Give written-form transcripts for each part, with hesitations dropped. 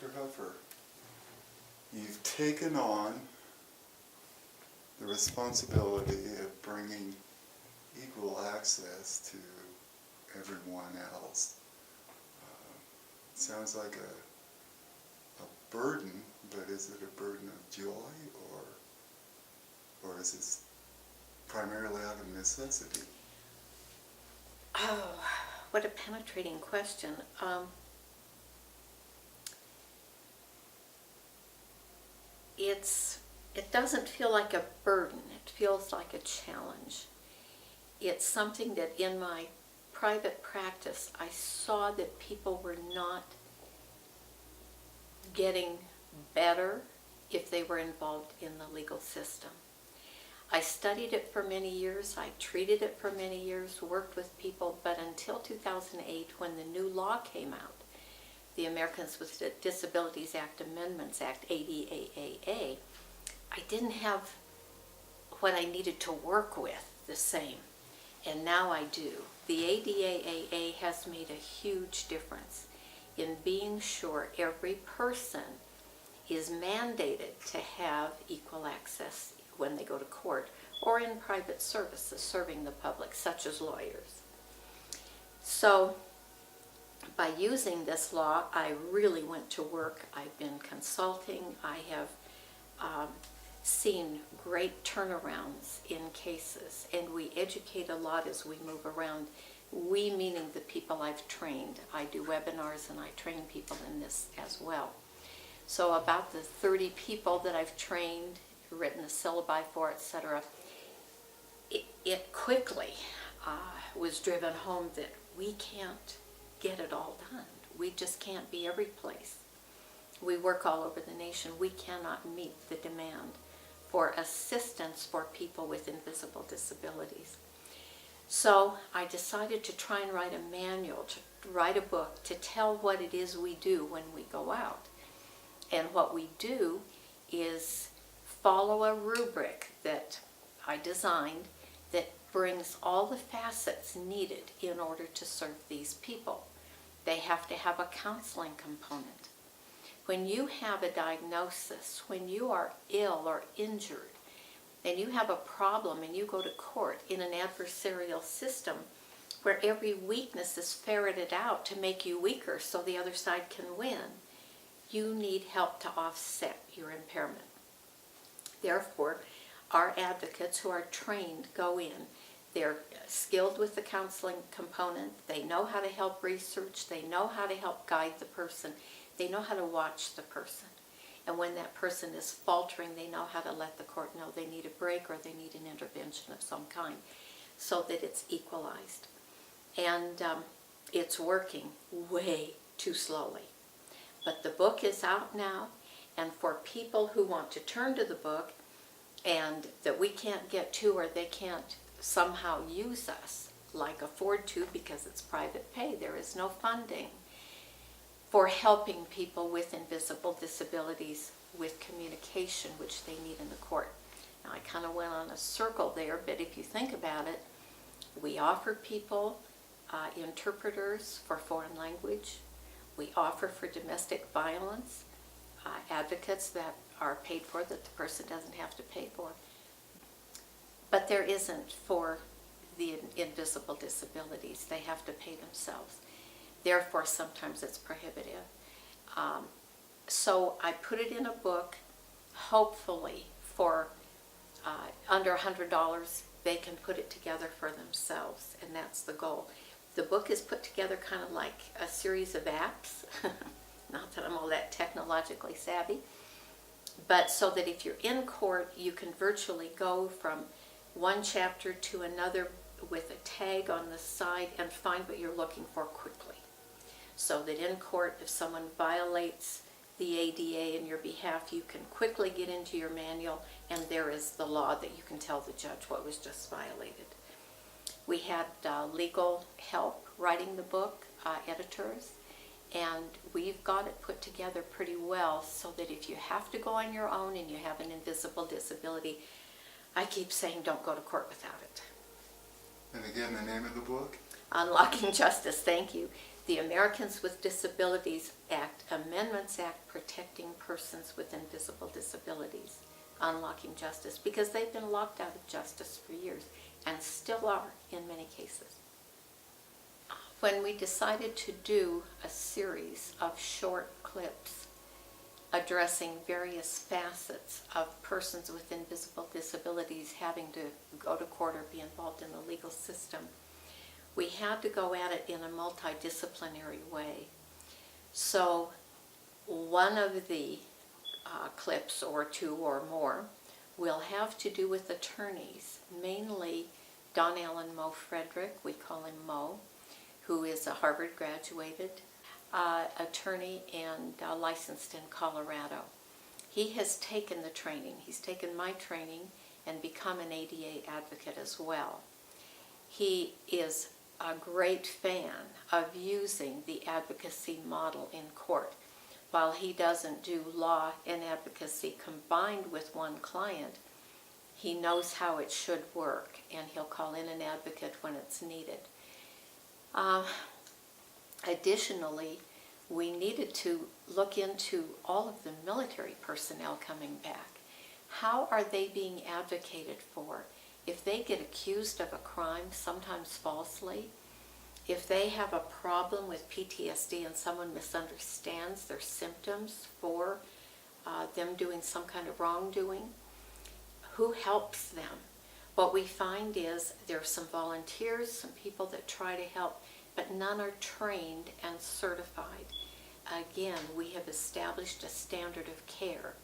Dr. Huffer, you've taken on the responsibility of bringing equal access to everyone else. Sounds like a burden, but is it a burden of joy, or is it primarily out of necessity? Oh, what a penetrating question. It doesn't feel like a burden. It feels like a challenge. It's something that in my private practice, I saw that people were not getting better if they were involved in the legal system. I studied it for many years, I treated it for many years, worked with people, but until 2008, when the new law came out, the Americans with Disabilities Act Amendments Act, ADAAA, I didn't have what I needed to work with the same, and now I do. The ADAAA has made a huge difference in being sure every person is mandated to have equal access when they go to court or in private services serving the public, such as lawyers. So by using this law, I really went to work. I've been consulting. I have seen great turnarounds in cases, and we educate a lot as we move around. We meaning the people I've trained. I do webinars and I train people in this as well. So about the 30 people that I've trained, written the syllabi for, etc., it quickly was driven home that we can't get it all done. We just can't be every place. We work all over the nation. We cannot meet the demand for assistance for people with invisible disabilities. So I decided to try and write a manual, to write a book, to tell what it is we do when we go out. And what we do is follow a rubric that I designed that brings all the facets needed in order to serve these people. They have to have a counseling component. When you have a diagnosis, when you are ill or injured, and you have a problem and you go to court in an adversarial system where every weakness is ferreted out to make you weaker so the other side can win, you need help to offset your impairment. Therefore, our advocates who are trained go in. They're skilled with the counseling component. They know how to help research. They know how to help guide the person. They know how to watch the person. And when that person is faltering, they know how to let the court know they need a break or they need an intervention of some kind so that it's equalized. And it's working way too slowly. But the book is out now, and for people who want to turn to the book and that we can't get to or they can't somehow use us, like afford to because it's private pay, there is no funding for helping people with invisible disabilities with communication, which they need in the court. Now I kind of went on a circle there, but if you think about it, we offer people interpreters for foreign language. We offer for domestic violence advocates that are paid for, that the person doesn't have to pay for. But there isn't for the invisible disabilities. They have to pay themselves. Therefore, sometimes it's prohibitive. So I put it in a book, hopefully for under $100, they can put it together for themselves, and that's the goal. The book is put together kind of like a series of apps, not that I'm all that technologically savvy, but so that if you're in court, you can virtually go from one chapter to another with a tag on the side and find what you're looking for quickly. So that in court, if someone violates the ADA in your behalf, you can quickly get into your manual and there is the law that you can tell the judge what was just violated. We had legal help writing the book, editors, and we've got it put together pretty well so that if you have to go on your own and you have an invisible disability, I keep saying don't go to court without it. And again, the name of the book? Unlocking Justice, thank you. the Americans with Disabilities Act, Amendments Act, protecting persons with invisible disabilities, unlocking justice, because they've been locked out of justice for years and still are in many cases. When we decided to do a series of short clips addressing various facets of persons with invisible disabilities having to go to court or be involved in the legal system, we had to go at it in a multidisciplinary way. So one of the clips, or two or more, will have to do with attorneys, mainly Don Allen Moe Frederick, we call him Moe, who is a Harvard graduated attorney and licensed in Colorado. He has taken the training, he's taken my training and become an ADA advocate as well. He is a great fan of using the advocacy model in court. While he doesn't do law and advocacy combined with one client, he knows how it should work, and he'll call in an advocate when it's needed. Additionally, we needed to look into all of the military personnel coming back. How are they being advocated for? If they get accused of a crime, sometimes falsely, if they have a problem with PTSD and someone misunderstands their symptoms for them doing some kind of wrongdoing, who helps them? What we find is there are some volunteers, some people that try to help, but none are trained and certified. Again, we have established a standard of care,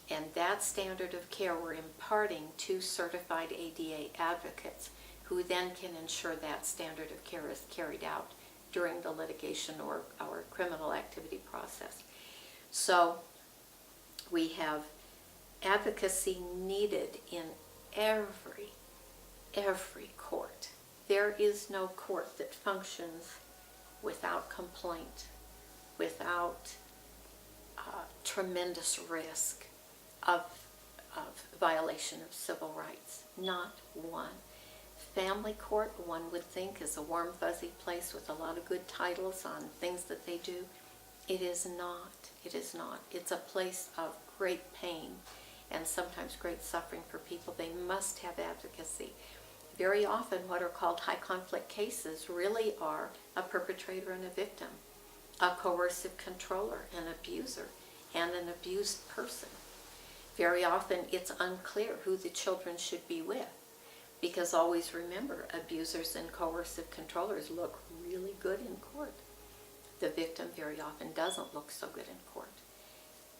and that standard of care we're imparting to certified ADA advocates, who then can ensure that standard of care is carried out during the litigation or our criminal activity process. So we have advocacy needed in every court. There is no court that functions without complaint, without tremendous risk of violation of civil rights. Not one. Family court, one would think, is a warm, fuzzy place with a lot of good titles on things that they do. It is not. It is not. It's a place of great pain and sometimes great suffering for people. They must have advocacy. Very often what are called high conflict cases really are a perpetrator and a victim, a coercive controller, an abuser, and an abused person. Very often it's unclear who the children should be with, because always remember, abusers and coercive controllers look really good in court. The victim very often doesn't look so good in court.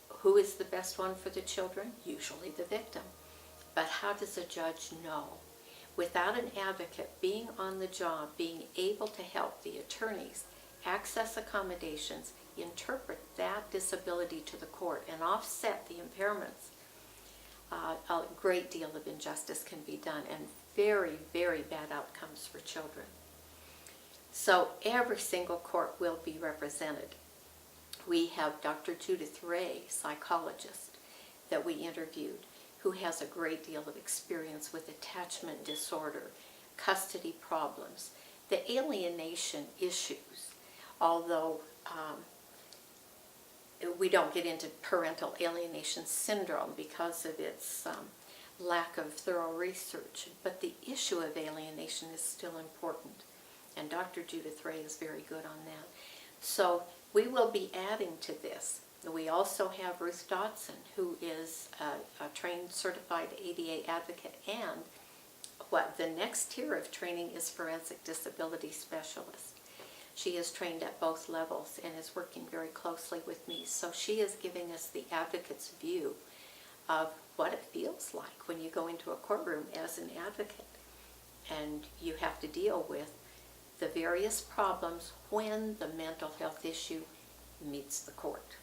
Who is the best one for the children? Usually the victim. But how does a judge know? Without an advocate being on the job, being able to help the attorneys access accommodations, interpret that disability to the court, and offset the impairments, a great deal of injustice can be done, and very, very bad outcomes for children. So every single court will be represented. We have Dr. Judith Ray, psychologist, that we interviewed, who has a great deal of experience with attachment disorder, custody problems, the alienation issues, although we don't get into parental alienation syndrome because of its lack of thorough research, but the issue of alienation is still important, and Dr. Judith Ray is very good on that. So we will be adding to this. We also have Ruth Dodson, who is a trained certified ADA advocate, and what the next tier of training is forensic disability specialist. She is trained at both levels and is working very closely with me. So she is giving us the advocate's view of what it feels like when you go into a courtroom as an advocate and you have to deal with the various problems when the mental health issue meets the court.